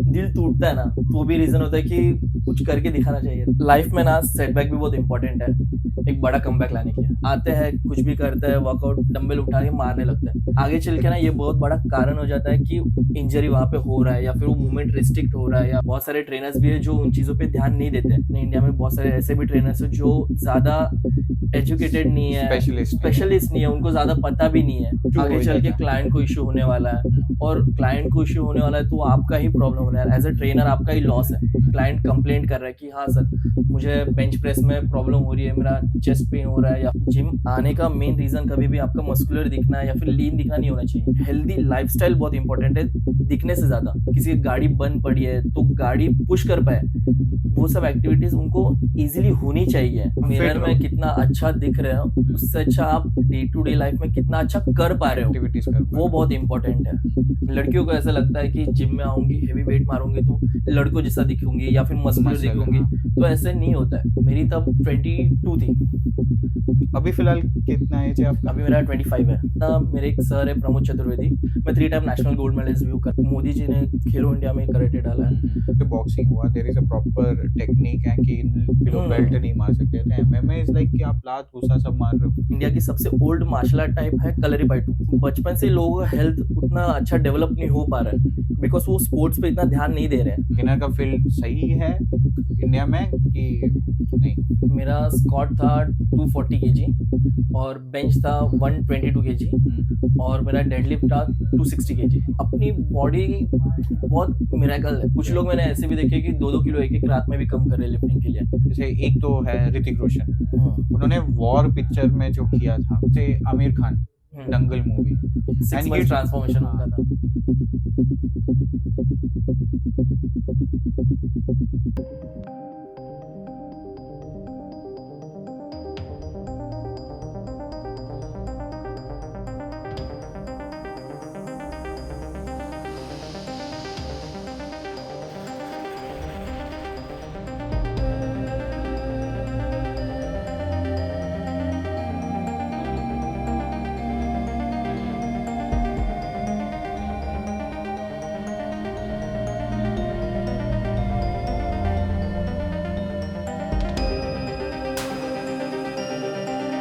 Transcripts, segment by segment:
दिल टूटता है ना, तो भी रीजन होता है कि कुछ करके दिखाना चाहिए। लाइफ में ना सेटबैक भी बहुत इंपॉर्टेंट है एक बड़ा कमबैक लाने के लिए। आते हैं, कुछ भी करते हैं, वर्कआउट डंबल उठा के मारने लगते हैं, आगे चल के ना ये बहुत बड़ा कारण हो जाता है कि इंजरी वहां पे हो रहा है या फिर वो मूवमेंट रिस्ट्रिक्ट हो रहा है। या बहुत सारे ट्रेनर्स भी है जो उन चीजों पे ध्यान नहीं देते हैं। अपने इंडिया में बहुत सारे ऐसे भी ट्रेनर्स है जो ज्यादा एजुकेटेड नहीं है, स्पेशलिस्ट नहीं है, उनको ज्यादा पता भी नहीं है आगे चल के क्लाइंट को इश्यू होने वाला है। और क्लाइंट को इश्यू होने वाला है तो आपका ही प्रॉब्लम होना है, एज अ ट्रेनर आपका ही लॉस है। क्लाइंट कंप्लेंट कर रहा है कि हाँ सर, मुझे बेंच प्रेस में प्रॉब्लम हो रही है, मेरा चेस्ट पेन हो रहा है। या जिम आने का मेन रीजन कभी भी आपका मस्कुलर दिखना है या फिर लीन दिखना नहीं होना चाहिए। हेल्दी लाइफस्टाइल बहुत इंपॉर्टेंट है दिखने से ज्यादा। किसी की गाड़ी बंद पड़ी है तो गाड़ी पुश कर पाए, वो सब एक्टिविटीज उनको इजीली होनी चाहिए। मिरर में कितना अच्छा दिख रहे हो, उससे अच्छा आप डे टू डे लाइफ में कितना अच्छा कर पा रहे हो, वो बहुत इंपॉर्टेंट है। लड़कियों को ऐसा लगता है कि जिम में आऊंगी, हेवी वेट मारूंगी तो लड़कों जैसा दिखूंगी या फिर मस्कुलर दिखूंगी, तो ऐसे नहीं होता है। मेरी तब 22 थी। अभी फिलहाल कितना एज है आपका? अभी मेरा 25 है ना। मेरे एक सर है प्रमोद चतुर्वेदी, मैं 3 टाइम नेशनल गोल्ड मेडलिस्ट भी हूँ। मोदी जी ने खेलो इंडिया में कराटे डाला है। तो बॉक्सिंग हुआ, there is a proper technique है कि बिलो बेल्ट नहीं मार सकते थे। एमएमए इज लाइक कि आप लात घुसा सब मार रहे हो। इंडिया की सबसे ओल्ड मार्शल आर्ट टाइप है कलरीपायटू। बचपन से लोगों का हेल्थ उतना अच्छा डेवलप नहीं हो पा रहा है बिकॉज वो स्पोर्ट्स पे इतना ध्यान नहीं दे रहे हैं। बिगिनर का फील्ड सही है इंडिया में कि नहीं? मेरा स्क्वाट था 240 केजी और बेंच था 122 केजी और मेरा डेडलिफ्ट था 260 केजी। अपनी बॉडी बहुत मिरेकल है। कुछ लोग मैंने ऐसे भी देखे कि 2-2 किलो एक रात में भी कम कर रहे लिफ्टिंग के लिए। जैसे एक तो है ऋतिक रोशन, उन्होंने वॉर पिक्चर में जो किया था, जैसे आमिर खान दंगल मूवी, 6 मंथ्स ट्रांसफॉर्मेशन उनका था।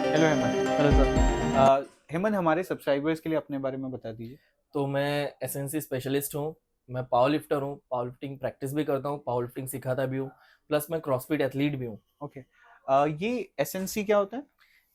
Hello Hemant. Hello sir. Hemant, हमारे सब्सक्राइबर्स के लिए अपने बारे में बता दीजिए। तो मैं एसएनसी स्पेशलिस्ट हूँ, मैं पावर लिफ्टर हूँ, पावर लिफ्टिंग प्रैक्टिस भी करता हूँ, पावर लिफ्टिंग सिखाता भी हूँ, प्लस मैं क्रॉसफिट एथलीट भी हूँ। ओके, ये एसएनसी क्या होता है?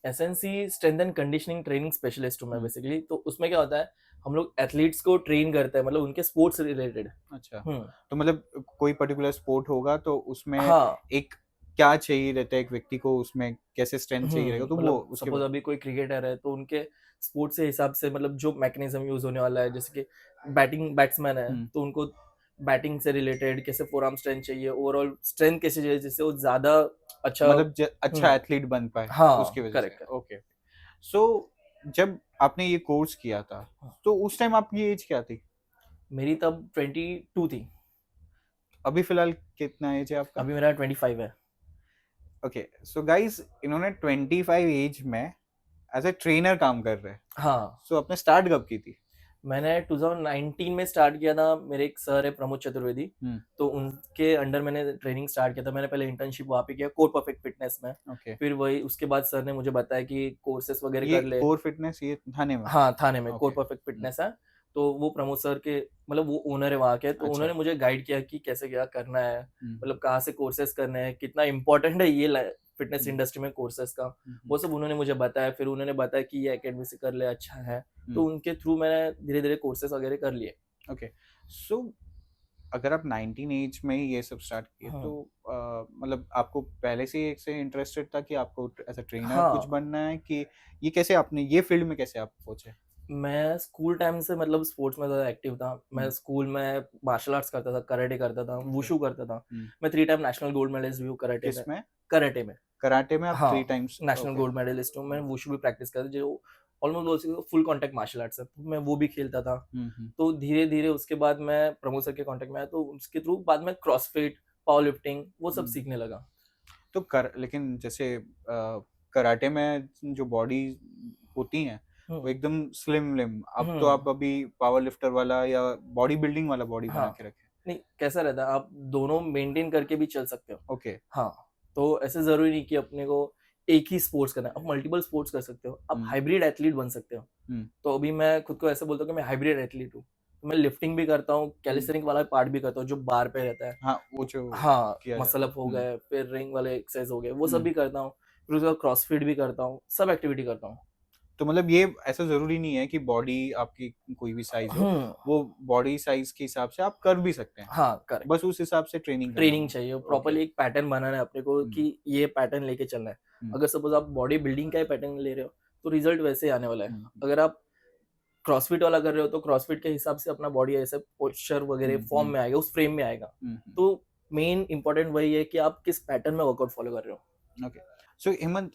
SNC strength and conditioning training specialist हूँ मैं बेसिकली। तो उसमें क्या होता है, हम लोग एथलीट्स को ट्रेन करते हैं, मतलब उनके स्पोर्ट्स रिलेटेड। अच्छा, तो मतलब कोई पर्टिकुलर स्पोर्ट होगा तो उसमें हाँ। एक क्या चाहिए रहता है एक व्यक्ति को, उसमें कैसे स्ट्रेंथ चाहिए रहेगा, तो वो मतलब उसके सपोज बाद। अभी कोई क्रिकेटर है तो उनके स्पोर्ट्स से हिसाब से मतलब जो मैकेनिज्म यूज होने वाला है, जैसे कि बैटिंग बैट्समैन है तो उनको बैटिंग से रिलेटेड कैसे फोर आर्म स्ट्रेंथ चाहिए, ओवरऑल स्ट्रेंथ कैसे चाहिए जिससे वो ज्यादा अच्छा। मतलब अच्छा एथलीट बन पाए, हाँ, उसकी वजह से। करेक्ट। ओके, सो जब आपने ये कोर्स किया था तो उस टाइम आपकी एज क्या थी? मेरी तब 22 थी। अभी फिलहाल कितना एज है आपका? अभी मेरा 25 है। ओके, सो गाइस, इन्होंने 25 एज में एज ए ट्रेनर काम कर रहे हैं। हाँ, सो आपने स्टार्ट कब की थी? मैंने 2019 में स्टार्ट किया था। मेरे एक सर है प्रमोद चतुर्वेदी, तो उनके अंडर मैंने ट्रेनिंग स्टार्ट किया था। मैंने पहले इंटर्नशिप वहाँ पे किया कोर परफेक्ट फिटनेस में। ओके, फिर वही उसके बाद सर ने मुझे बताया कि कोर्सेस वगैरह ये कर ले। कोर फिटनेस ये थाने में? हाँ, थाने में कोर ओके, परफेक्ट फिटनेस है। तो वो प्रमोद सर के मतलब वो ओनर है वहाँ के, तो अच्छा। उन्होंने मुझे गाइड किया कि कैसे क्या करना है, मतलब कहाँ से कोर्सेस करने हैं, कितना इंपॉर्टेंट है ये फिटनेस इंडस्ट्री में कोर्सेस का, वो सब उन्होंने मुझे बताया। फिर उन्होंने बताया कि ये एकेडमी से कर ले, अच्छा है। तो उनके थ्रू मैंने धीरे धीरे कोर्सेस वगैरह कर लिए। ओके, सो अगर आप 19 एज में ही ये सब स्टार्ट किए तो मतलब आपको पहले से ही से इंटरेस्टेड था कि आपको एज अ ट्रेनर कुछ हाँ, बनना है, कि ये कैसे आपने ये फील्ड में कैसे आप पहुंचे? मैं स्कूल टाइम से मतलब स्पोर्ट्स में ज़्यादा एक्टिव था। मैं स्कूल में मार्शल आर्ट्स करता था, कराटे करता था, वुशु करता था। मैं 3 टाइम नेशनल गोल्ड मेडलिस्ट भी हूँ कराटे में। किसमें? कराटे में। कराटे में आप 3 हाँ, times? National okay. Gold medalist हूँ। मैं वुशु भी प्रैक्टिस करता था, जो ऑलमोस्ट बोल सकते हो फुल कॉन्टैक्ट मार्शल आर्ट्स है, तो मैं वो भी खेलता था। तो धीरे-धीरे उसके बाद मैं प्रमोद सर के कॉन्टैक्ट में आया, तो उसके थ्रू बाद में क्रॉसफिट, पावर लिफ्टिंग वो सब सीखने लगा। तो लेकिन जैसे कराटे में जो बॉडी होती है वो एकदम स्लिम लिम, अब तो आप अभी पावर लिफ्टर वाला या बॉडी बिल्डिंग वाला बॉडी बना हाँ, के रखे। नहीं, कैसा रहता है, आप दोनों मेंटेन करके भी चल सकते हो। ओके। हाँ, तो ऐसे जरूरी नहीं कि अपने को एक ही स्पोर्ट्स करना है, आप मल्टीपल स्पोर्ट्स कर सकते हो, आप हम्म। हाइब्रिड एथलीट बन सकते हो। हम्म। तो अभी मैं खुद को ऐसे बोलता हूँ कि मैं हाइब्रिड एथलीट हूँ। तो मैं लिफ्टिंग भी करता हूँ, कैलिस्थेनिक वाला पार्ट भी करता हूँ जो बार पे रहता है। हाँ, वो जो हाँ, किया मसल जाता है। अप हो गए, फिर रिंग वाले एक्सरसाइज हो गए, वो सब हम्म। भी करता हूँ। फिर उसके बाद क्रॉसफिट भी करता हूँ, सब एक्टिविटी करता हूँ। तो मतलब ये ऐसा जरूरी नहीं है कि बॉडी आपकी कोई भी साइज हो, हम्म। वो बॉडी साइज के हिसाब से आप कर भी सकते हैं, हाँ, करेक्ट। बस उस हिसाब से ट्रेनिंग करना ट्रेनिंग होगा। चाहिए, ओके। प्रॉपर्ली एक पैटर्न बनाना है अपने को हम्म। कि ये पैटर्न लेके चलना है। हम्म। अगर सपोज आप बॉडी बिल्डिंग का ही पैटर्न ले रहे हो तो रिजल्ट वैसे ही आने वाला है। हम्म। अगर आप क्रॉसफिट वाला कर रहे हो तो क्रॉसफिट के हिसाब से अपना बॉडी ऐसे पोस्चर वगैरह फॉर्म में आएगा, उस फ्रेम में आएगा। हम्म। तो मेन इंपॉर्टेंट वही है कि आप किस पैटर्न में वर्कआउट फॉलो कर रहे हो। ओके। सो हेमंत,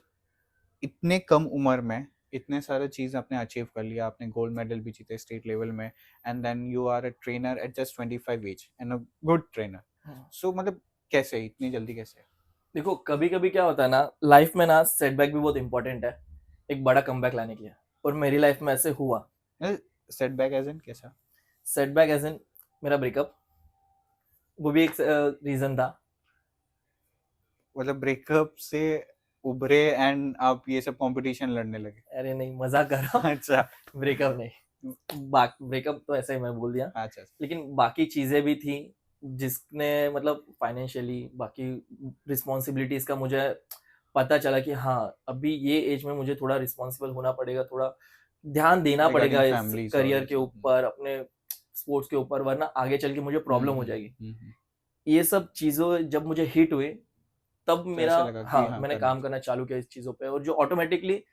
इतने कम उम्र में इतने सारे चीज आपने अचीव कर लिया, आपने गोल्ड मेडल भी जीते स्टेट लेवल में, and then you are a trainer at just 25 age and a good trainer. So मतलब कैसे इतनी जल्दी कैसे? देखो, कभी कभी क्या होता है ना, लाइफ में ना सेटबैक भी बहुत इंपॉर्टेंट है एक बड़ा कमबैक लाने के लिए। और मेरी लाइफ में ऐसे हुआ। सेटबैक एज इन कैसा? सेटबैक एज इन मेरा ब्रेकअप, वो भी एक रीजन था। मतलब ब्रेकअप से उभरे एंड आप ये सब कंपटीशन लड़ने लगे? अरे नहीं, मजाक कर रहा अच्छा। हूँ। ब्रेकअप नहीं, ब्रेकअप तो ऐसे ही मैं बोल दिया। अच्छा। लेकिन बाकी चीजें भी थी जिसने मतलब फाइनेंशियली, बाकी रिस्पॉन्सिबिलिटीज का मुझे पता चला कि हाँ, अभी ये एज में मुझे थोड़ा रिस्पॉन्सिबल होना पड़ेगा, थोड़ा ध्यान देना पड़ेगा रिगार्डिंग इस फैमिलीज और करियर ये के सब। ऊपर, अपने स्पोर्ट्स के ऊपर, वरना आगे चल के मुझे प्रॉब्लम हो जाएगी। ये सब चीजों जब मुझे हिट हुए तब तो मेरा, ऐसे लगा कि हाँ, हाँ मैंने करना काम चाहिए। करना चालू किया इस चीजों पे, और जो ऑटोमेटिकली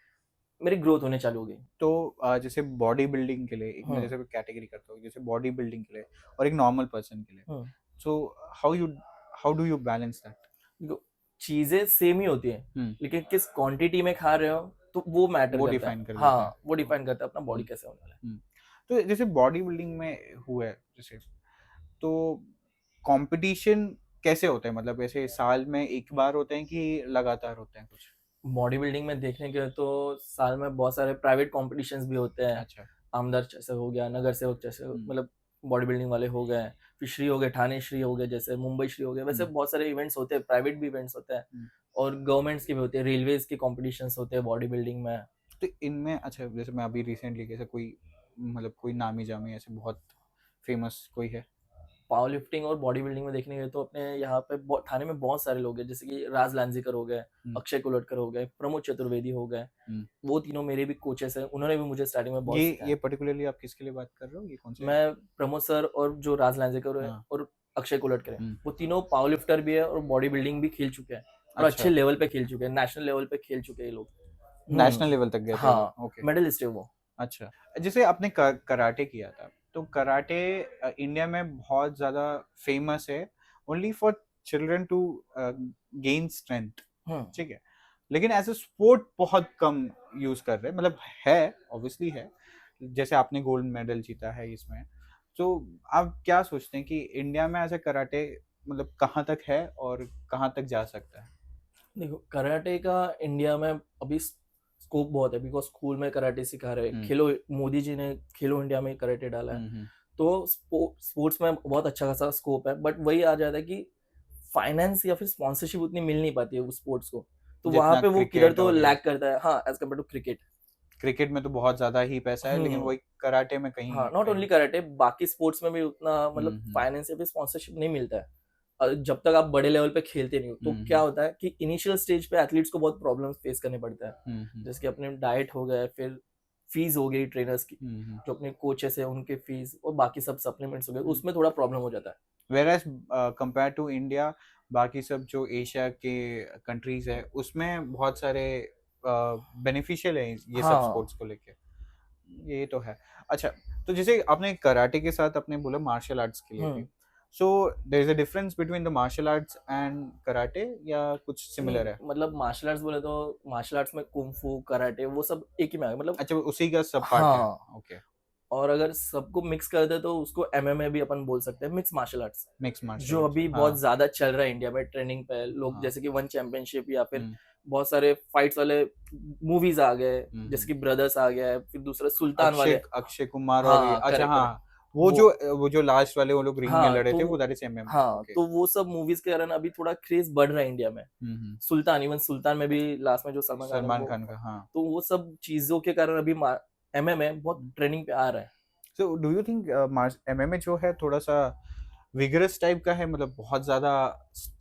मेरी ग्रोथ होने चालू हो गई। तो जैसे बॉडी बिल्डिंग के लिए एक मैं हम्म। जैसे कैटेगरी करता हूँ, जैसे बॉडी बिल्डिंग के लिए और एक नॉर्मल पर्सन के लिए, hmm. So how do you balance that? देखो, चीजें सेम ही होती है, लेकिन किस क्वांटिटी में खा रहे हो तो वो मैटर वो करता है। डिफाइन कर देता है। हाँ, वो डिफाइन करता है अपना बॉडी कैसे होने वाला है। हम्म। तो जैसे बॉडी बिल्डिंग में हुआ है जैसे, तो कंपटीशन कैसे होता है? मतलब ऐसे साल में एक बार होते हैं कि लगातार होते हैं कुछ? बॉडी बिल्डिंग में देखने के तो साल में बहुत सारे प्राइवेट कॉम्पिटिशन्स भी होते हैं। अच्छा। आमदार जैसे हो गया, नगर सेवक जैसे मतलब बॉडी बिल्डिंग वाले हो गए, फिर श्री हो गए, ठाणे श्री हो गए, जैसे मुंबई श्री हो गए, वैसे बहुत सारे इवेंट्स होते हैं, प्राइवेट भी इवेंट्स होते हैं। और गवर्नमेंट्स के भी होते हैं, रेलवेज के कॉम्पिटिशन्स होते हैं बॉडी बिल्डिंग में। तो इनमें अच्छा, जैसे मैं अभी रिसेंटली कैसे कोई मतलब कोई नामी जामी ऐसे बहुत फेमस कोई है? पावर लिफ्टिंग और बॉडी बिल्डिंग में देखने गए तो अपने यहाँ पे थाने में बहुत सारे लोग हैं, जैसे कि राज लांजीकर हो गए, अक्षय कुलटकर हो गए, प्रमोद चतुर्वेदी हो गए। वो तीनों मेरे भी कोचेस हैं, उन्होंने भी मुझे स्टार्टिंग में बहुत ये सिखाया। पर्टिकुलरली आप किसके लिए बात कर रहे हो? ये कौन से? मैं प्रमोद सर और जो राज लांजेकर है हाँ। और अक्षय कुलटकर है, वो तीनों पावर लिफ्टर भी है और बॉडी बिल्डिंग भी खेल चुके हैं, और अच्छा। अच्छे लेवल पे खेल चुके हैं, नेशनल लेवल पे खेल चुके हैं ये लोग। नेशनल लेवल तक गए थे वो? हाँ, ओके। मेडलिस्ट है वो। अच्छा। जैसे आपने कराटे किया था, तो कराटे इंडिया में बहुत ज्यादा फेमस है, only for children to gain strength, ठीक है, लेकिन एज अ स्पोर्ट बहुत कम यूज कर रहे हैं। मतलब है, ऑब्वियसली है, जैसे आपने गोल्ड मेडल जीता है इसमें, तो आप क्या सोचते हैं कि इंडिया में ऐसे कराटे मतलब कहाँ तक है और कहाँ तक जा सकता है? देखो, कराटे का इंडिया में अभी स्कोप बहुत है, बिकॉज स्कूल में कराटे सिखा रहे हैं, खेलो, मोदी जी ने खेलो इंडिया में कराटे डाला है। तो स्पोर्ट्स में बहुत अच्छा खासा स्कोप है, बट वही आ जाता है कि फाइनेंस या फिर स्पॉन्सरशिप उतनी मिल नहीं पाती है उस स्पोर्ट्स को, तो वहां जितना पे वो किधर क्रिकेट तो और लैग करता है। हाँ, as compare to cricket. Cricket में तो बहुत ज्यादा ही पैसा है, लेकिन वही कराटे में कहीं हाँ, नॉट ओनली कहीं। कराटे, बाकी स्पोर्ट्स में भी उतना मतलब फाइनेंस या फिर स्पॉन्सरशिप नहीं मिलता है। और जब तक आप बड़े लेवल पे खेलते नहीं हो तो क्या होता है कि इनिशियल स्टेज पे एथलीट्स को बहुत प्रॉब्लम फेस करने पड़ता है, जैसे कि अपने डाइट हो गए, फिर फीस हो गई ट्रेनर्स की, जो अपने कोचेस है उनके फीस, और बाकी सब सप्लीमेंट्स हो गए, उसमें थोड़ा प्रॉब्लम हो जाता है। Whereas compare to India, बाकी सब जो एशिया के कंट्रीज है उसमें बहुत सारे बेनिफिशियल है ये सब स्पोर्ट्स को लेके, ये तो है। अच्छा, तो जैसे आपने कराटे के साथ आपने बोला मार्शल आर्ट्स के लिए भी, so there is a difference between the martial arts and karate, या कुछ सिमिलर है? मतलब मार्शल आर्ट्स बोले तो मार्शल आर्ट्स में कुंफू, कराटे, वो सब एक ही में आ मतलब। अच्छा, उसी का सब पार्ट है। हाँ, ओके। और अगर सबको मिक्स कर दे तो उसको एमएमए भी अपन बोल सकते हैं, mix martial arts, mix martial जो आर्ट्स, अभी बहुत ज्यादा चल रहा है इंडिया में, ट्रेंडिंग पे लोग, जैसे कि वन चैंपियनशिप या फिर बहुत सारे फाइट्स वाले मूवीज आ गए, जैसे कि ब्रदर्स आ गया है, फिर दूसरा सुल्तान वाले। अक्षय कुमार और हाँ, अच्छा, करेक्ट हाँ, करेक्ट। वो जो लास्ट वाले वो लोग रिंग में हाँ लड़े तो थे वो दैट इज एमएमए। हाँ ओके। तो वो सब मूवीज के कारण अभी थोड़ा क्रेज बढ़ रहा है इंडिया में। सुल्तान, इवन सुल्तान में भी लास्ट में जो सलमान खान है सलमान वो, खान का, हाँ। तो वो सब चीजों के कारण अभी एमएमए बहुत ट्रेंडिंग पे आ रहा है। So do you think MMA जो है थोड़ा सा विगरस टाइप का है, मतलब बहुत ज्यादा,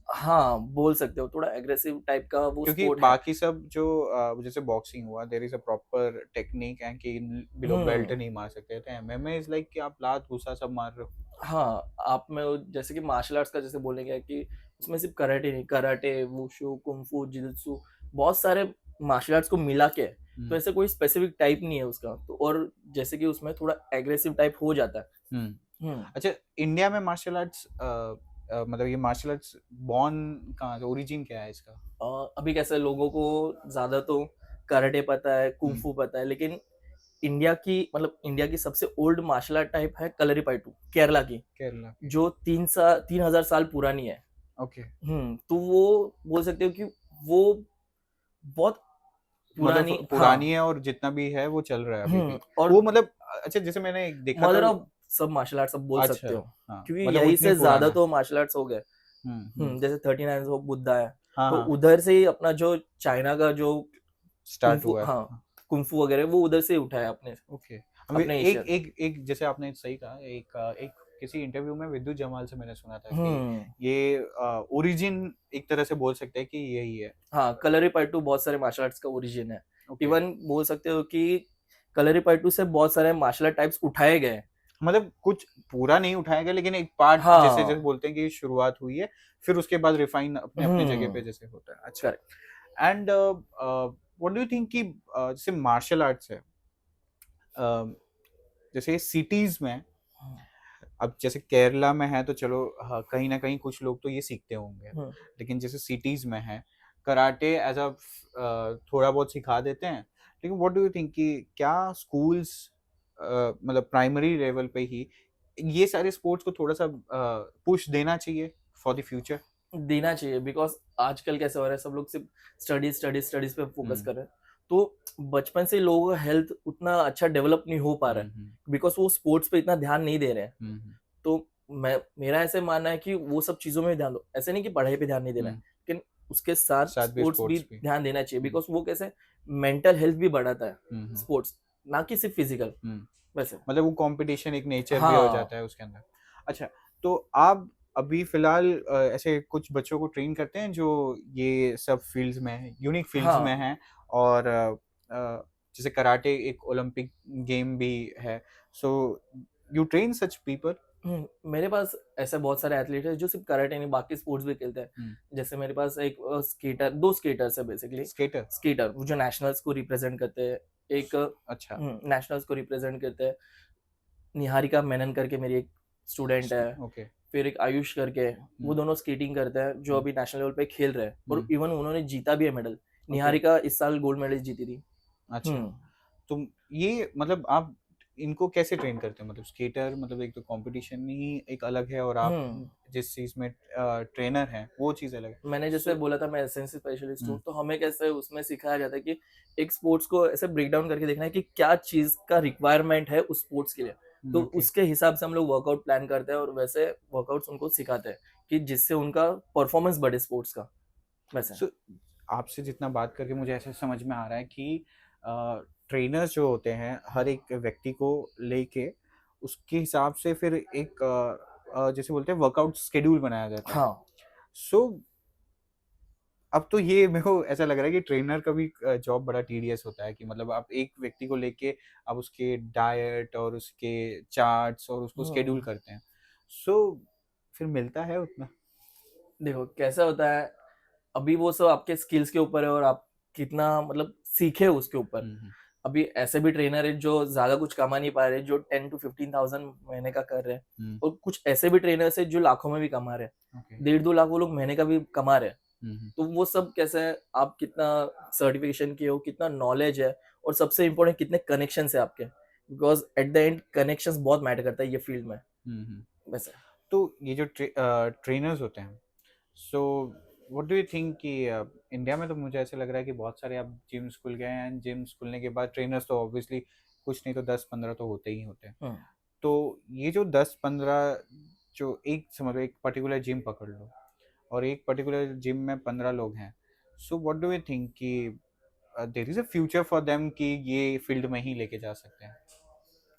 हाँ बोल सकते हो, थोड़ा एग्रेसिव टाइप का वो क्योंकि स्पोर्ट है। बाकी सब जो जैसे बॉक्सिंग हुआ there is a proper technique and कि बिलो बेल्ट नहीं मार सकते थे, एमएमए इज लाइक कि आप लात घुसा सब मार रहे हो। हाँ आप में जैसे कि मार्शल आर्ट्स का जैसे बोलने गया कि उसमें सिर्फ कराटे नहीं, कराटे, वुशु, कुंफू, जिजुत्सु, बहुत सारे मार्शल आर्ट्स को मिला के, तो ऐसे कोई स्पेसिफिक टाइप नहीं है उसका, तो और जैसे कि उसमें थोड़ा एग्रेसिव टाइप हो जाता है। अच्छा, इंडिया में मार्शल आर्ट्स मतलब ये मार्शल आर्ट्स बॉर्न कहाँ से, ओरिजिन क्या है इसका? अभी कैसे लोगों को ज्यादा तो कराटे पता है, कुंफू पता है, लेकिन इंडिया की सबसे ओल्ड मार्शल आर्ट टाइप है कलरीपयट्टू, केरला की, केरला जो 3,000 साल पुरानी है। ओके। तो वो बोल सकते हो कि वो बहुत मतलब पुरानी, पुरानी है और जितना भी है वो चल रहा है अभी भी। और वो मतलब अच्छा, जैसे मैंने देखा था। मदर ऑफ सब मार्शल आर्ट्स सब बोल अच्छा, सकते हो, हाँ, क्योंकि मतलब वो यही इतनी से ज्यादा पुराना। तो मार्शल आर्ट्स हो गए। हम्म। जैसे 39 ऑफ बुद्धा है, हाँ तो हाँ, उधर से ही अपना जो चाइना का जो स्टार्ट कुंफू, हुआ है। हाँ हाँ, कुंफू वगैरह वो उधर से उठाया अपने ओके। अभी अपने एक एशिया। एक एक जैसे आपने सही कहा, एक किसी इंटरव्यू में विद्युत जमाल से मैंने सुना था कि हम्म ये ओरिजिन एक तरह से बोल सकते हैं कि यही है। हाँ कलरीपयट्टू बहुत सारे मार्शल आर्ट्स का ओरिजिन है। ओके। इवन बोल सकते हो कि कलरीपयट्टू से बहुत सारे मार्शल आर्ट टाइप्स उठाए गए। मतलब कुछ पूरा नहीं उठाया गया लेकिन एक पार्ट, जैसे जैसे हाँ बोलते हैं कि शुरुआत हुई है, फिर उसके बाद रिफाइन अपने अपने जगह पे जैसे होता है। अच्छा। Correct. And what do you think कि जैसे मार्शल आर्ट्स है, जैसे सिटीज में, अब जैसे केरला में है तो चलो, हाँ, कहीं ना कहीं कुछ लोग तो ये सीखते होंगे, लेकिन जैसे सिटीज में है कराटे एज अ थोड़ा बहुत सिखा देते हैं, लेकिन व्हाट डू यू थिंक कि क्या स्कूल्स मतलब प्राइमरी लेवल पे ही ये सारे स्पोर्ट्स को थोड़ा सा पुश देना चाहिए फॉर द फ्यूचर? देना चाहिए, बिकॉज आजकल कैसे हो रहा है, सब लोग सिर्फ स्टडीज स्टडीज स्टडीज पे फोकस हम्म कर रहे हैं, तो बचपन से लोगों का हेल्थ उतना अच्छा डेवलप नहीं हो पा रहा है, बिकॉज वो स्पोर्ट्स पे इतना ध्यान नहीं दे रहे हैं। तो मेरा ऐसे मानना है कि वो सब चीजों में ध्यान दो, ऐसे नहीं कि पढ़ाई पे ध्यान नहीं देना है, लेकिन उसके साथ साथ भी स्पोर्ट्स भी स्पोर्ट्स भी। ध्यान देना चाहिए, बिकॉज वो कैसे मेंटल हेल्थ भी बढ़ाता है हम्म। स्पोर्ट्स, ना कि सिर्फ फिजिकल। हम्म। वैसे मतलब वो कंपटीशन एक नेचर भी हो हाँ जाता है उसके अंदर। अच्छा, तो आप अभी फिलहाल ऐसे कुछ बच्चों को ट्रेन करते हैं जो ये सब फील्ड्स में हैं, यूनिक फील्ड्स में हाँ हैं, और जैसे कराटे एक ओलंपिक गेम भी है, so you train such people? मेरे पास ऐसे बहुत सारे एथलीट है जो सिर्फ कराटे नहीं बाकी स्पोर्ट्स भी खेलते हैं। जैसे मेरे पास एक स्केटर, दो स्केटर्स है बेसिकली। स्केटर? स्केटर वो जो नेशनल्स को रिप्रेजेंट करते हैं, एक अच्छा। नेशनल्स को रिप्रेजेंट करते हैं। निहारिका मेनन करके मेरी एक स्टूडेंट है, ओके। फिर एक आयुष करके, वो दोनों स्केटिंग करते हैं जो अभी नेशनल लेवल पे खेल रहे हैं, और इवन उन्होंने जीता भी है मेडल। निहारिका इस साल गोल्ड मेडल जीती थी। अच्छा, तुम ये मतलब आप इनको कैसे ट्रेन करते हो? मतलब स्केटर मतलब एक तो कंपटीशन ही एक अलग है, और आप जिस चीज में ट्रेनर हैं वो चीज अलग है। मैंने जैसे बोला था मैं एसएनसी स्पेशलिस्ट हूँ, तो हमें कैसे उसमें सिखाया जाता है कि एक स्पोर्ट्स को ऐसे ब्रेक डाउन करके देखना है कि क्या चीज का रिक्वायरमेंट है उस स्पोर्ट्स के लिए, तो उसके हिसाब से हम लोग वर्कआउट प्लान करते हैं और वैसे वर्कआउट्स उनको सिखाते हैं कि जिससे उनका परफॉर्मेंस बढ़े स्पोर्ट्स का। वैसे आपसे जितना बात करके मुझे ऐसे समझ में आ रहा है कि ट्रेनर्स जो होते हैं हर एक व्यक्ति को लेके उसके हिसाब से फिर एक जैसे बोलते हैं वर्कआउट शेड्यूल बनाया जाता है। हाँ सो अब तो ये मेरे को ऐसा लग रहा है कि ट्रेनर का भी जॉब बड़ा टीडियस होता है, कि मतलब आप एक व्यक्ति को लेके आप उसके डाइट और उसके चार्ट्स और उसको शेड्यूल करते हैं, सो फिर मिलता है उतना? देखो कैसा होता है, अभी वो सब आपके स्किल्स के ऊपर है और आप कितना सीखे उसके ऊपर। अभी ऐसे भी ट्रेनर है जो ज्यादा कुछ कमा नहीं पा रहे, जो 10 to 15,000 महीने का कर रहे हैं, और कुछ ऐसे भी ट्रेनर्स है जो लाखों में भी कमा रहे हैं, 1.5-2 लाख वो लोग महीने का भी कमा रहे हैं। तो वो सब कैसे है, आप कितना सर्टिफिकेशन किए हो, कितना नॉलेज है, और सबसे इम्पोर्टेंट कितने कनेक्शन है आपके, because at the end connection बहुत मैटर करता है ये फील्ड में। वैसे तो ये जो ट्रेनर्स होते हैं, so what do you think कि इंडिया में तो मुझे ऐसे लग रहा है कि बहुत सारे आप जिम स्कूल गए हैं, जिम स्कूलने के बाद ट्रेनर्स तो ऑब्वियसली कुछ नहीं तो 10-15 तो होते ही होते हैं, तो ये जो 10-15 जो एक समझ लो एक पर्टिकुलर जिम पकड़ लो और एक पर्टिकुलर जिम में 15 लोग हैं, so what do you think कि there is a future for them कि ये फील्ड में ही लेके जा सकते हैं?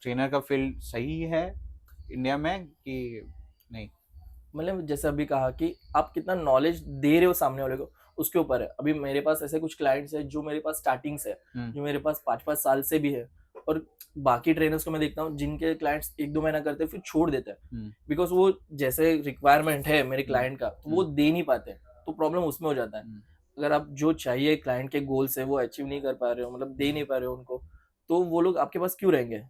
ट्रेनर का फील्ड सही है इंडिया में कि नहीं? मतलब जैसे अभी कहा कि आप कितना नॉलेज दे रहे हो सामने वाले को, उसके ऊपर है। अभी मेरे पास ऐसे कुछ क्लाइंट्स हैं जो मेरे पास स्टार्टिंग से है, जो मेरे पास 5-5 साल से भी है, और बाकी ट्रेनर्स को मैं देखता हूँ जिनके क्लाइंट्स 1-2 महीना करते हैं फिर छोड़ देते हैं, बिकॉज वो जैसे रिक्वायरमेंट है मेरे क्लाइंट का तो वो दे नहीं पाते, तो प्रॉब्लम उसमें हो जाता है। अगर आप जो चाहिए क्लाइंट के गोल्स है वो अचीव नहीं कर पा रहे हो, मतलब दे नहीं पा रहे हो उनको, तो वो लोग आपके पास क्यों रहेंगे,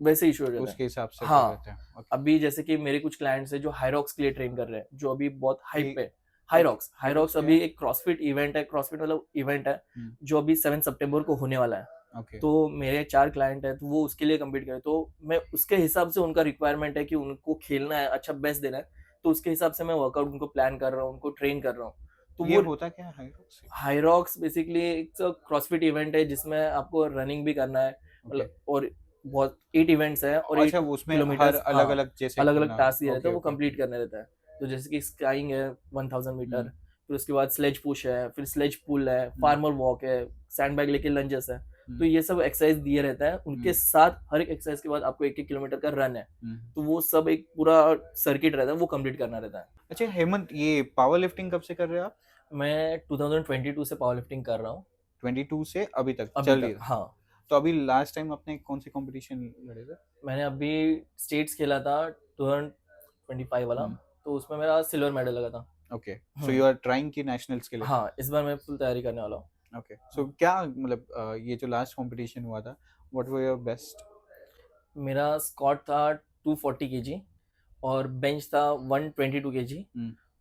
वैसे इशू हो जाता है। उसके हिसाब से कर हाँ, देते हैं। ओके। अभी जैसे कि मेरे कुछ क्लाइंट्स हैं जो हाईरॉक्स के लिए ट्रेन कर रहे हैं, जो अभी बहुत हाइप ये पे। हाईरॉक्स हाईरॉक्स क्या अभी है? एक क्रॉसफिट इवेंट है, क्रॉसफिट मतलब इवेंट है हम्म, जो अभी 7 सितंबर को होने वाला है। ओके। तो मेरे 4 क्लाइंट है तो वो उसके लिए कम्पीट करे, तो मैं उसके हिसाब से, उनका रिक्वायरमेंट है कि उनको खेलना है, अच्छा बेस्ट देना है, तो उसके हिसाब से मैं वर्कआउट उनको प्लान कर रहा हूँ, उनको ट्रेन कर रहा हूँ। तो ये वो होता क्या है हाइरोक्स? हाईरॉक्स बेसिकली एक क्रॉसफिट इवेंट है जिसमें आपको रनिंग भी करना है, ओके। मतलब, और बहुत 8 इवेंट्स हैं और अच्छा, 8 वो उसमें हर किलोमीटर्स, अलग हाँ, अलग जैसे अलग कि अलग ना। टास्क दिया रहता ओके है, वो ओके ओके। कंप्लीट करने रहता है। तो जैसे कि स्काइंग है 1000 मीटर, हम्म फिर उसके बाद स्लेज पुश है, फिर स्लेज पुल है, हम्म फार्मर वॉक है, सैंड बैग लेके लंजेस है। तो हम्म ये सब एक्सरसाइज दिए रहता है, उनके साथ हर एक एक्सरसाइज के बाद आपको 1-1 किलोमीटर का रन है। हम्म। तो वो सब एक पूरा सर्किट रहता है, वो कंप्लीट करना रहता है। अच्छा हेमंत, ये पावर लिफ्टिंग कब से कर रहे हो आप? मैं 2022 से पावर लिफ्टिंग कर रहा हूँ, 22 से अभी तक अभी चल रही तक, है? हाँ। तो अभी लास्ट टाइम आपने कौन सी कंपटीशन लड़े थे? मैंने अभी स्टेट्स खेला था 2025 वाला, तो उसमें मेरा सिल्वर मेडल लगा था। Okay. So you hmm, are trying की नेशनल्स के लिए? हाँ, इस बार मैं फुल तैयारी करने वाला हूँ। ओके। सो क्या मतलब ये जो लास्ट कंपटीशन हुआ था, व्हाट वर योर बेस्ट? मेरा स्क्वाट था 240 केजी, और बेंच था 122 केजी,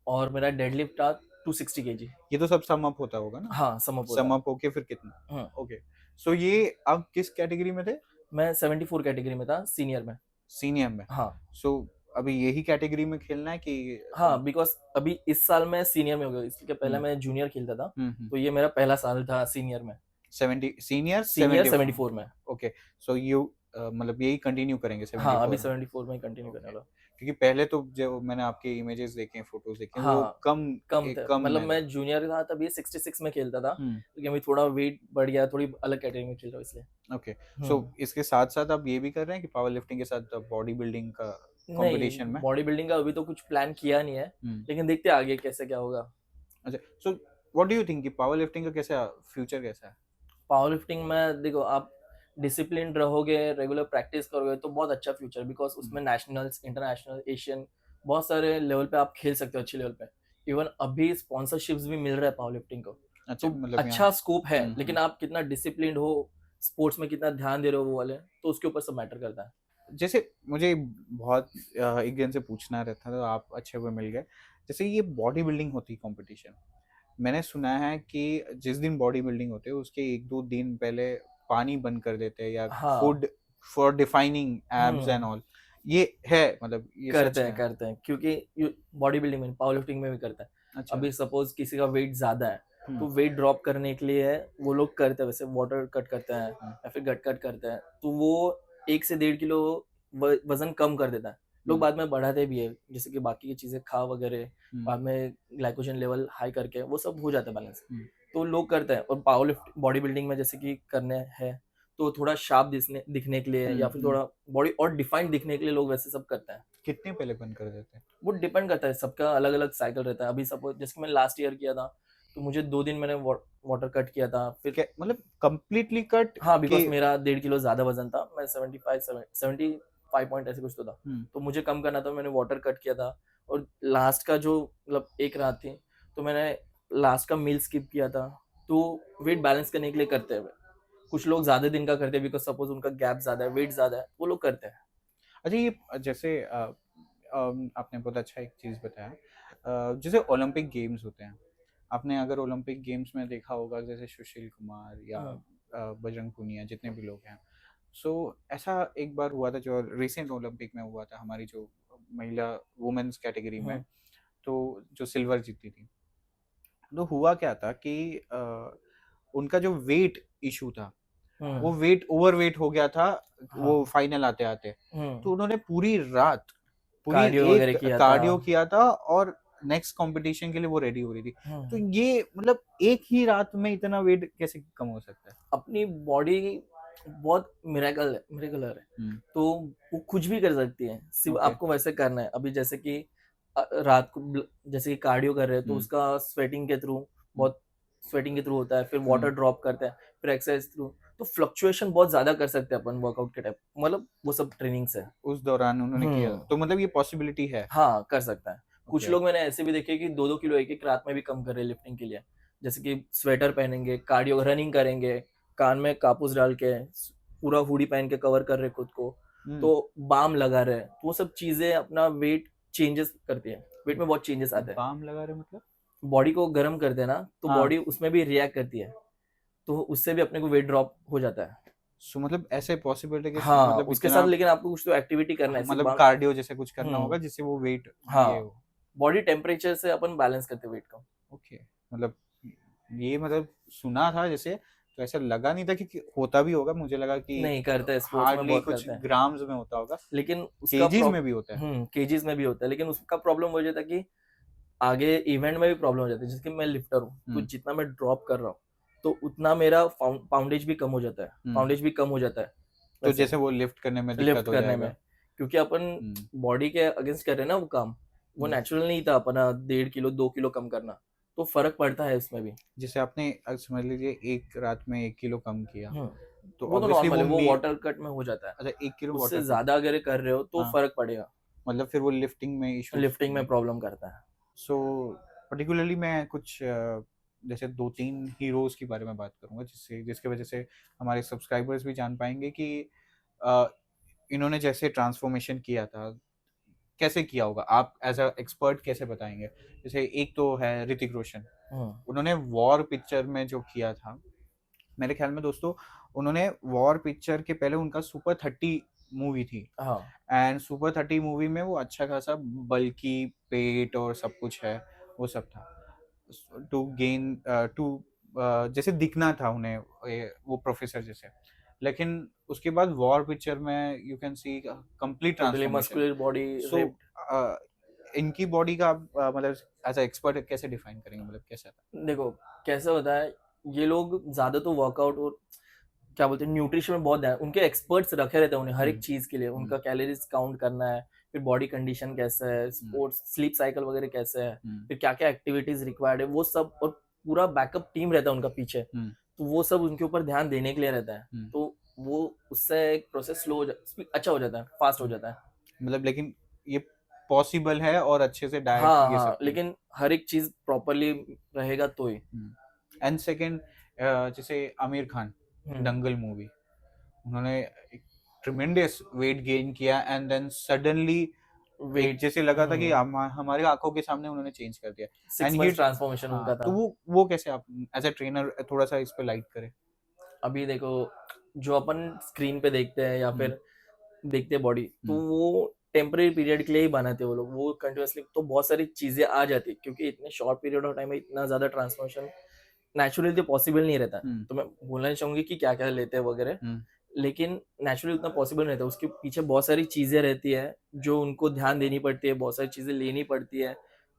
और मेरा डेडलिफ्ट था 260 केजी। ये तो सब सम अप होता होगा ना? हाँ, सम अप होता सम है। अप होके फिर कितना? हम्म, ओके। सो ये आप किस कैटेगरी में थे? मैं 74 कैटेगरी में था, सीनियर में। सीनियर में? हाँ, सो अभी यही कैटेगरी में खेलना है कि हाँ, बिकॉज अभी इस साल मैं सीनियर में हो गया, इसके पहले मैं जूनियर खेलता था, हम्म। तो ये मेरा पहला साल था सीनियर में। 70 सीनियर सीनियर 70? 74 में। ओके। सो यू मतलब यही कंटिन्यू करेंगे हाँ, अभी 74 में? 74 में कंटिन्यू करने ओके। वाला हूँ। क्योंकि पहले तो जो मैंने आपके इमेजेस देखे, फोटोज देखे, वो हाँ, कम कम थे, कम मतलब में थे। मैं जूनियर था तभी 66 में खेलता था, हम्म। लेकिन अभी थोड़ा वेट बढ़ गया, थोड़ी अलग कैटेगरी में खेल रहा हूँ इसलिए। ओके। सो हम्म, इसके साथ साथ आप ये भी कर रहे हैं कि पावर लिफ्टिंग के साथ बॉडी बिल्डिंग का नहीं, कंपटीशन में? बॉडी बिल्डिंग का अभी तो कुछ प्लान किया नहीं है, हम्म। लेकिन देखते हैं आगे कैसे क्या होगा। अच्छा। सो व्हाट डू यू थिंक कि पावर लिफ्टिंग का कैसा फ्यूचर कैसा है? पावर लिफ्टिंग में देखो, आप डिसिप्लिन रहोगे, रेगुलर प्रैक्टिस करोगे तो बहुत अच्छा फ्यूचर, बिकॉज उसमें नेशनल्स, इंटरनेशनल, एशियन, बहुत सारे लेवल पे आप खेल सकते हो, अच्छे लेवल पे। इवन अभी स्पॉन्सरशिप्स भी मिल रहा है पावर लिफ्टिंग को, अच्छा, तो मतलब यहाँ। अच्छा स्कोप है, लेकिन आप कितना डिसिप्लिन हो, स्पोर्ट्स में कितना ध्यान दे रहे हो, वो वाले, तो उसके ऊपर सब मैटर करता है। जैसे मुझे बहुत एक जन से पूछना रहता था, तो आप अच्छे हुए मिल गए। जैसे ये बॉडी बिल्डिंग होती है कंपटीशन, मैंने सुना है कि जिस दिन बॉडी बिल्डिंग होती है उसके 1-2 दिन पहले पानी बंद कर देते हैं, या हाँ। Food for defining abs and hmm, all. ये है मतलब ये सच है? करते हैं, क्योंकि बॉडी बिल्डिंग में, पावर लिफ्टिंग में भी करते हैं। अच्छा। अभी सपोज किसी का वेट ज्यादा है, हम्म तो वेट ड्रॉप करने के लिए वो लोग करते हैं, वैसे वाटर कट करते हैं हम्म या फिर गट कट करते हैं, तो वो 1 से 1.5 किलो वजन कम कर देता है। लोग हम्म बाद में बढ़ाते भी है, जैसे कि बाकी की चीजें खा वगैरह, हम्म बाद में ग्लाइकोजन लेवल हाई करके वो सब हो जाता है बैलेंस। हम्म तो लोग करते हैं, और पावर लिफ्ट बॉडी बिल्डिंग में जैसे कि करने हैं, तो थोड़ा शार्प दिखने के लिए, या फिर हम्म। थोड़ा बॉडी और डिफाइंड दिखने के लिए लोग वैसे सब करते हैं। कितने पहले बंद कर देते हैं? वो डिपेंड करता है, सबका अलग अलग साइकिल रहता है। अभी सपोज जैसे कि मैंने लास्ट ईयर किया था, तो मुझे 2 दिन मैंने वाटर कट किया था, फिर, क्या मतलब कंप्लीटली कट हाँ, के? बिकॉज मेरा 1.5 किलो ज्यादा वजन था, मैं 75 पॉइंट ऐसे कुछ तो था, तो मुझे कम करना था, मैंने वाटर कट किया था। और लास्ट का जो, मतलब एक रात थी, तो मैंने लास्ट का मील स्किप किया था। तो वेट बैलेंस करने के लिए करते हैं, कुछ लोग ज्यादा दिन का करते हैं, बिकॉज सपोज उनका गैप ज्यादा है, वेट ज्यादा है, वो लोग करते हैं। अच्छा, ये जैसे आपने बहुत अच्छा एक चीज़ बताया। जैसे ओलंपिक गेम्स होते हैं, आपने अगर ओलंपिक गेम्स में देखा होगा, जैसे सुशील कुमार या हम्म, बजरंग पूनिया, जितने भी लोग हैं, सो ऐसा एक बार हुआ था जो रिसेंट ओलंपिक में हुआ था, हमारी जो महिला वुमेन्स कैटेगरी में, हम्म, तो जो सिल्वर जीती थी। तो हुआ क्या था कि उनका जो वेट इशू था, वो वेट ओवरवेट हो गया था वो हाँ फाइनल आते आते, तो उन्होंने पूरी रात पूरी कार्डियो वगैरह एक किया था। कार्डियो किया था और नेक्स्ट कंपटीशन के लिए वो रेडी हो रही थी। तो ये मतलब एक ही रात में इतना वेट कैसे कम हो सकता है? अपनी बॉडी बहुत मिरेकलर है, तो वो कुछ भी कर सकती है, सिर्फ Okay. आपको वैसे करना है। अभी जैसे कि रात को जैसे कि कार्डियो कर रहे हैं तो उसका स्वेटिंग के थ्रू, बहुत स्वेटिंग के थ्रू होता है, फिर वाटर ड्रॉप करते हैं, फिर एक्सरसाइज थ्रू, तो फ्लक्चुएशन बहुत ज्यादा कर सकते हैं अपन वर्कआउट के टाइप, मतलब वो सब ट्रेनिंग्स है। उस दौरान उन्होंने किया, तो मतलब ये पॉसिबिलिटी है। हाँ कर सकता है। कुछ Okay. लोग मैंने ऐसे भी देखे कि 2-2 किलो एक एक रात में भी कम कर रहे हैं लिफ्टिंग के लिए, जैसे कि स्वेटर पहनेंगे, कार्डियो रनिंग करेंगे, कान में कापूस डाल के पूरा हुडी पहन के कवर कर रहे खुद को, तो बाम लगा रहे, तो वो सब चीजें अपना वेट चेंजेस करती है, वेट में बहुत चेंजेस आते हैं। बाम लगा रहे मतलब? बॉडी को गर्म करते हैं ना, तो हाँ। बॉडी उसमें भी रिएक्ट करती है, तो उससे भी अपने को वेट ड्रॉप हो जाता है। सो मतलब ऐसे पॉसिबल है कि हाँ मतलब उसके इतना साथ लेकिन आपको कुछ तो एक्टिविटी करना है, सिर्फ मतलब कार्डियो जैसे कुछ करना हम्म। होगा जिससे वो वेट ये हाँ हो। बॉडी टेम्परेचर से अपन बैलेंस करते हैं वेट को। ओके, मतलब ये मतलब सुना था जैसे, तो ऐसा लगा नहीं था कि होता भी होगा, मुझे लगा कि नहीं करते हैं, स्पोर्ट्स में हार्डली बहुत कुछ करते हैं, ग्राम्स में होता होगा, लेकिन उसका केजीज में भी होता है। केजीज में भी होता है, लेकिन उसका प्रॉब्लम हो जाता है कि आगे इवेंट में भी प्रॉब्लम हो जाती है। जैसे कि मैं लिफ्टर हूँ, तो जितना मैं ड्रॉप कर रहा हूँ तो उतना मेरा पाउंडेज भी कम हो जाता है, पाउंडेज भी कम हो जाता है, तो जैसे वो लिफ्ट करने में लिफ्ट दिक्कत हो करने में, जाएगा। क्योंकि अपन बॉडी के अगेंस्ट कर रहे हैं ना वो काम, वो नेचुरल नहीं था अपना 1.5 किलो 2 किलो कम करना, तो फर्क पड़ता है उसमें भी। जैसे आपने समझ लीजिए एक रात में 1 किलो कम किया, तो वो तो ऑब्वियसली नॉर्मल वो है, वो वाटर कट में हो जाता है। अच्छा 1 किलो उससे वाटर ज्यादा अगर कर रहे हो तो हाँ। फर्क पड़ेगा, मतलब फिर वो लिफ्टिंग में इशू। लिफ्टिंग में प्रॉब्लम करता है। सो पर्टिकुलरली मैं कुछ जैसे 2-3 हीरोज के बारे में बात करूंगा जिससे जिसके वजह से हमारे सब्सक्राइबर्स भी जान पाएंगे कि अ, इन्होंने जैसे ट्रांसफॉर्मेशन किया था कैसे किया होगा, आप एज अ एक्सपर्ट कैसे बताएंगे? जैसे एक तो है ऋतिक रोशन, उन्होंने वॉर पिक्चर में जो किया था, मेरे ख्याल में दोस्तों उन्होंने वॉर पिक्चर के पहले उनका सुपर 30 मूवी थी, एंड सुपर 30 मूवी में वो अच्छा खासा बल्कि पेट और सब कुछ है, वो सब था टू गेन टू जैसे दिखना था उन्हें वो प्रोफेसर जैसे, लेकिन उसके बाद वॉर पिक्चर में you can see complete totally transformation. Muscular body so इनकी बॉडी का आप मतलब एज अ एक्सपर्ट कैसे डिफाइन करेंगे, मतलब कैसा था? देखो कैसे होता है, ये लोग ज्यादा तो वर्कआउट और क्या बोलते हैं न्यूट्रिशन में बहुत ध्यान, उनके एक्सपर्ट्स रखे रहते हैं उन्हें हर एक चीज के लिए, उनका कैलोरीज काउंट करना है, फिर बॉडी कंडीशन कैसा है, स्पोर्ट्स स्लीप साइकिल वगैरह कैसे है, फिर क्या क्या एक्टिविटीज रिक्वायर्ड है वो सब, और पूरा बैकअप टीम रहता है उनका पीछे, तो वो सब उनके ऊपर ध्यान देने के लिए रहता है, तो वो उससे एक प्रोसेस स्लो अच्छा हो जाता है, फास्ट हो जाता है। मतलब लेकिन ये पॉसिबल है और अच्छे से डाइट हाँ ये हाँ, सब लेकिन हर एक चीज प्रॉपरली रहेगा तो ही। एंड सेकंड जैसे आमिर खान दंगल मूवी, उन्होंने एक ट्रिमेंडस वेट गेन किया एंड देन सडनली एक जैसे लगा था कि हमारे आंखों के सामने उन्होंने चेंज कर दिया 6 एंड ये मंथ्स ट्रांसफॉर्मेशन उनका था। तो वो कैसे आप एज अ ट्रेनर थोड़ा सा इस पे लाइट करें? अभी देखो जो अपन स्क्रीन पे देखते हैं या फिर देखते हैं बॉडी, तो वो टेम्पररी पीरियड के लिए ही बनाते हैं वो लोग, वो कंटिन्यूसली तो बहुत सारी चीजें आ जाती है, क्योंकि इतने शॉर्ट पीरियड ऑफ टाइम में इतना ज्यादा ट्रांसफॉर्मेशन नेचुरली तो पॉसिबल नहीं रहता, तो मैं बोलना नहीं चाहूंगी कि क्या क्या लेते हैं वगैरह, लेकिन नेचुरली उतना पॉसिबल नहीं रहता, उसके पीछे बहुत सारी चीजें रहती है जो उनको ध्यान देनी पड़ती है, बहुत सारी चीजें लेनी पड़ती है,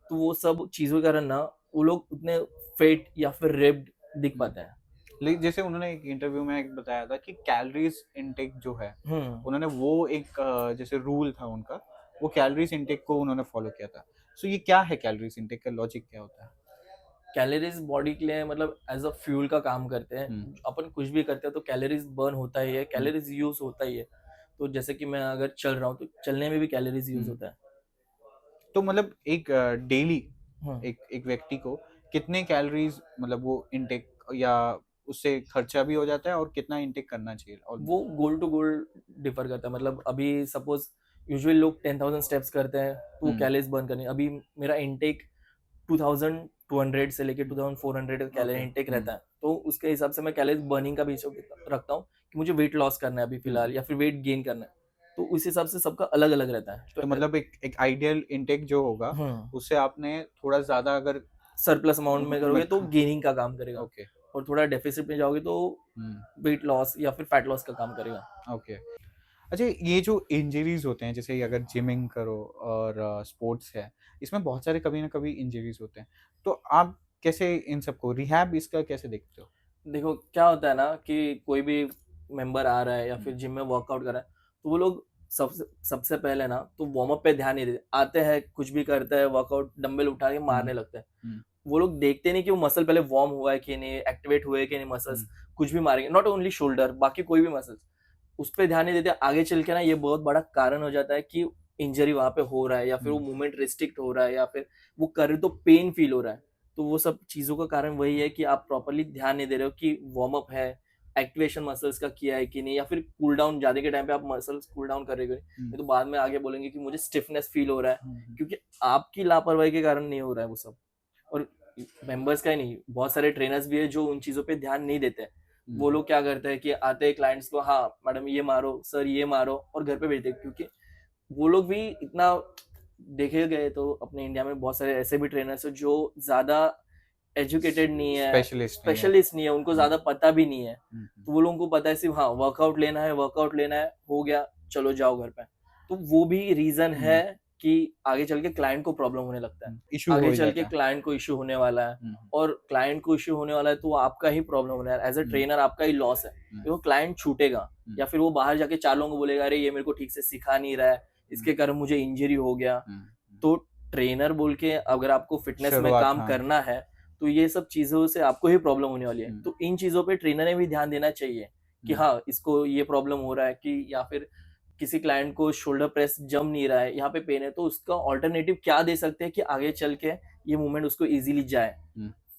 तो वो सब चीजों के कारण ना वो लोग उतने फेट या फिर रेप्ड दिख पाते हैं। लेकिन जैसे उन्होंने एक इंटरव्यू में एक बताया था कि कैलोरीज इनटेक जो है उन्होंने वो एक जैसे रूल था उनका, वो कैलोरीज इनटेक को उन्होंने फॉलो किया था। सो ये क्या है कैलोरीज इनटेक का लॉजिक क्या होता है? कैलोरीज बॉडी के लिए मतलब एज अ फ्यूल का काम करते हैं, अपन कुछ भी करते हैं तो कैलोरीज बर्न होता ही है, कैलोरीज यूज होता ही है, तो जैसे कि मैं अगर चल रहा हूँ तो चलने में भी कैलोरीज यूज होता है। तो मतलब एक डेली एक एक व्यक्ति को कितने कैलोरीज मतलब वो इनटेक या उससे खर्चा भी हो जाता है और कितना इनटेक करना चाहिए? और वो गोल टू गोल डिफर करता है, मतलब अभी सपोज यूजुअली लोग 10,000 स्टेप्स करते हैं तो वो कैलोरीज बर्न करनी, अभी मेरा इनटेक 2200 से लेके 2400 कैलोरी इनटेक रहता है, तो उसके हिसाब से मैं कैलोरीज बर्निंग का भी रखता हूँ कि मुझे वेट लॉस करना है अभी फिलहाल या फिर वेट गेन करना है, तो उस हिसाब से सबका अलग अलग रहता है। तो मतलब एक आइडियल इनटेक जो होगा उससे आपने थोड़ा ज्यादा अगर सरप्लस अमाउंट में करोगे तो गेनिंग का काम करेगा। ओके और थोड़ा डेफिसिट में जाओगे तो वेट लॉस या फिर फैट लॉस का काम करेगा। ओके। अच्छा, ये जो इंजरीज होते हैं, जैसे अगर जिमिंग करो और स्पोर्ट्स है, इसमें बहुत सारे कभी ना कभी इंजरीज होते हैं, तो आप कैसे इन सबको रिहैब इसका कैसे देखते हो? देखो क्या होता है ना कि कोई भी मेंबर आ रहा है या फिर जिम में वर्कआउट कर रहा है, तो वो लोग सबसे सबसे पहले ना तो वार्म अप पे ध्यान नहीं देते। आते हैं, कुछ भी करते हैं, वर्कआउट डंबल उठा के मारने लगते हैं। वो लोग देखते नहीं कि वो मसल पहले वार्म हुआ है कि नहीं, एक्टिवेट हुए कि नहीं मसल्स, कुछ भी मारेंगे। नॉट ओनली शोल्डर, बाकी कोई भी मसल्स, उस पे ध्यान नहीं देते। आगे चल के ना ये बहुत बड़ा कारण हो जाता है कि इंजरी वहां पे हो रहा है, या फिर वो मूवमेंट रिस्ट्रिक्ट हो रहा है, या फिर वो कर रहे तो पेन फील हो रहा है। तो वो सब चीजों का कारण वही है कि आप प्रॉपरली ध्यान नहीं दे रहे हो कि वार्म अप है, एक्टिवेशन मसल्स का किया है कि नहीं, या फिर कूल डाउन जाने के टाइम पे आप मसल्स कूल डाउन कर रहे हो नहीं, तो बाद में आगे बोलेंगे कि मुझे स्टिफनेस फील हो रहा है, क्योंकि आपकी लापरवाही के कारण नहीं हो रहा है वो सब। और मेंबर्स का ही नहीं, बहुत सारे ट्रेनर्स भी है जो उन चीजों पे ध्यान नहीं देते हैं। वो लोग क्या करते हैं कि आते हैं क्लाइंट्स को, हाँ मैडम ये मारो, सर ये मारो, और घर पे भेजते हैं। क्योंकि वो लोग भी इतना देखे गए तो अपने इंडिया में बहुत सारे ऐसे भी ट्रेनर्स हैं जो ज्यादा एजुकेटेड नहीं है, स्पेशलिस्ट नहीं है, उनको ज्यादा पता भी नहीं है। तो वो लोगों को पता है सिर्फ हाँ वर्कआउट लेना है, वर्कआउट लेना है, हो गया, चलो जाओ घर पे। तो वो भी रीजन है कि आगे चल के क्लाइंट को प्रॉब्लम होने लगता है, आगे चल के क्लाइंट को इश्यू होने वाला है, और क्लाइंट को इश्यू होने वाला है तो आपका ही प्रॉब्लम होने वाला है। एज ए ट्रेनर आपका ही लॉस है, तो क्लाइंट छूटेगा, या फिर वो बाहर जाके 4 लोगों को बोलेगा अरे ये मेरे को ठीक से सिखा नहीं रहा है, इसके कारण मुझे इंजरी हो गया। तो ट्रेनर बोल के अगर आपको फिटनेस में काम करना है, तो ये सब चीजों से आपको ही प्रॉब्लम होने वाली है। तो इन चीजों पे ट्रेनर ने भी ध्यान देना चाहिए कि हाँ इसको ये प्रॉब्लम हो रहा है, कि या फिर किसी क्लाइंट को शोल्डर प्रेस जम नहीं रहा है, यहाँ पे पेन है, तो उसका ऑल्टरनेटिव क्या दे सकते हैं कि आगे चल के ये मूवमेंट उसको इजीली जाए।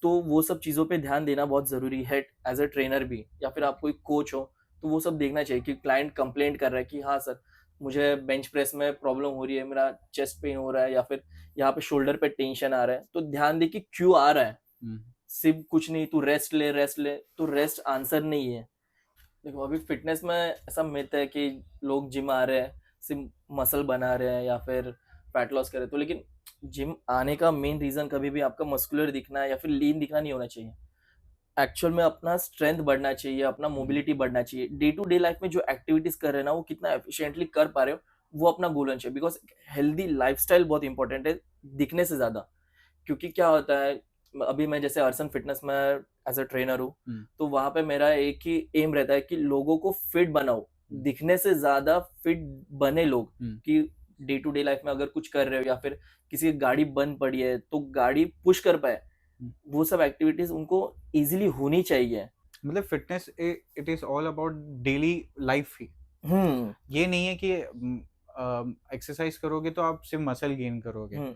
तो वो सब चीजों पे ध्यान देना बहुत जरूरी है एज अ ट्रेनर भी, या फिर आप कोई कोच हो तो वो सब देखना चाहिए कि क्लाइंट कंप्लेंट कर रहा है कि हाँ सर मुझे बेंच प्रेस में प्रॉब्लम हो रही है, मेरा चेस्ट पेन हो रहा है, या फिर यहाँ पे शोल्डर पे टेंशन आ रहा है, तो ध्यान दे कि क्यों आ रहा है। सिर्फ कुछ नहीं, तू रेस्ट ले, तो रेस्ट आंसर नहीं है। देखो अभी फिटनेस में ऐसा मिथ है कि लोग जिम आ रहे हैं सिर्फ मसल बना रहे हैं या फिर फैट लॉस कर रहे हैं, तो लेकिन जिम आने का मेन रीजन कभी भी आपका मस्कुलर दिखना या फिर लीन दिखना नहीं होना चाहिए। एक्चुअल में अपना स्ट्रेंथ बढ़ना चाहिए, अपना मोबिलिटी बढ़ना चाहिए। डे टू डे लाइफ में जो एक्टिविटीज कर रहे हैं ना, वो कितना एफिशिएंटली कर पा रहे हो, वो अपना गोल होना चाहिए। बिकॉज हेल्दी लाइफस्टाइल बहुत इंपॉर्टेंट है दिखने से ज्यादा। क्योंकि क्या होता है, अभी मैं जैसे अर्सन फिटनेस में एज अ ट्रेनर हूँ, तो वहां पे मेरा एक ही एम रहता है कि लोगों को फिट बनाओ, दिखने से ज्यादा फिट बने लोग। कि डे टू डे लाइफ में अगर कुछ कर रहे हो, या फिर किसी की गाड़ी बंद पड़ी है तो गाड़ी पुश कर पाए, वो सब एक्टिविटीज उनको इजीली होनी चाहिए। मतलब fitness it is all about daily life ही। ये नहीं है कि एक्सरसाइज करोगे तो आप सिर्फ मसल गेन करोगे।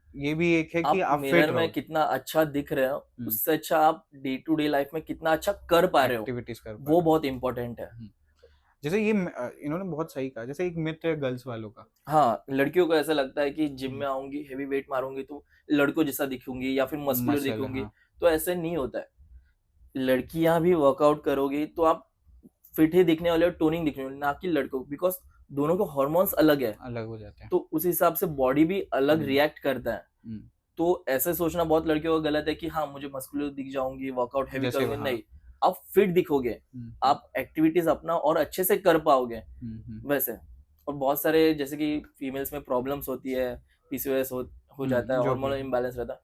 ये भी एक है कि आप मिरर में कितना अच्छा दिख रहे हो, उससे अच्छा आप डे टू डे लाइफ में कितना अच्छा कर पा रहे हो, एक्टिविटीज कर वो बहुत इंपॉर्टेंट है। जैसे ये इन्होंने बहुत सही कहा, जैसे एक मिथ है गर्ल्स वालों का। हाँ, लड़कियों को ऐसा लगता है कि जिम में आऊंगी, हेवी वेट मारूंगी तो लड़कों जैसा दिखूंगी या फिर मस्कुलर दिखूंगी। हाँ। तो ऐसे नहीं होता है। लड़कियां भी वर्कआउट करोगी तो आप फिट ही दिखने वाले हो, टोनिंग दिखने वाले, ना कि लड़कों, बिकॉज दोनों के हॉर्मोन्स अलग है, अलग हो जाते हैं, तो उस हिसाब से बॉडी भी अलग रिएक्ट करता है। तो ऐसे सोचना बहुत लड़कियों का गलत है कि हाँ मुझे मस्कुलर दिख जाऊंगी, वर्कआउट हैवी करूंगी। नहीं, आप फिट दिखोगे, आप एक्टिविटीज अपना और अच्छे से कर पाओगे वैसे। और बहुत सारे जैसे कि फीमेल्स में प्रॉब्लम्स होती है, पीसीओएस हो जाता है, हार्मोनल इम्बैलेंस रहता है,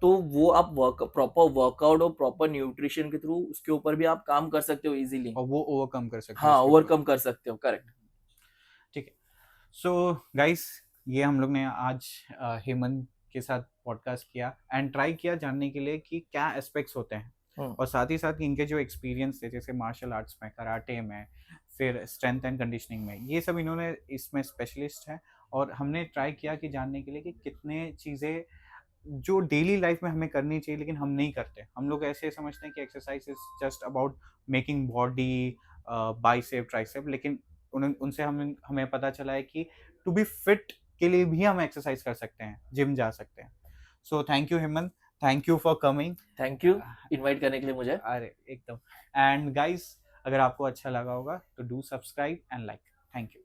तो वो आप प्रॉपर वर्कआउट और प्रॉपर न्यूट्रिशन के थ्रू उसके ऊपर भी आप काम कर सकते हो इजीली, और वो ओवरकम कर सकते हो। हाँ ओवरकम कर सकते हो, करेक्ट। ठीक है, सो गाइस ये हम लोग ने आज हेमंत के साथ पॉडकास्ट किया एंड ट्राई किया जानने के लिए कि क्या एस्पेक्ट्स होते हैं, और साथ ही साथ इनके जो एक्सपीरियंस थे जैसे मार्शल आर्ट्स में, कराटे में, फिर स्ट्रेंथ एंड कंडीशनिंग में, ये सब इन्होंने इसमें स्पेशलिस्ट हैं। और हमने ट्राई किया कि जानने के लिए कि कितने चीज़ें जो डेली लाइफ में हमें करनी चाहिए लेकिन हम नहीं करते। हम लोग ऐसे समझते हैं कि exercise is just about making body, bicep tricep, लेकिन उनसे हमें पता चला है कि टू बी फिट के लिए भी हम एक्सरसाइज कर सकते हैं, जिम जा सकते हैं। So thank you Hemant, thank you for coming. Thank you invite करने के लिए मुझे। अरे एकदम। एंड गाइस अगर आपको अच्छा लगा होगा तो do subscribe and like. Thank you.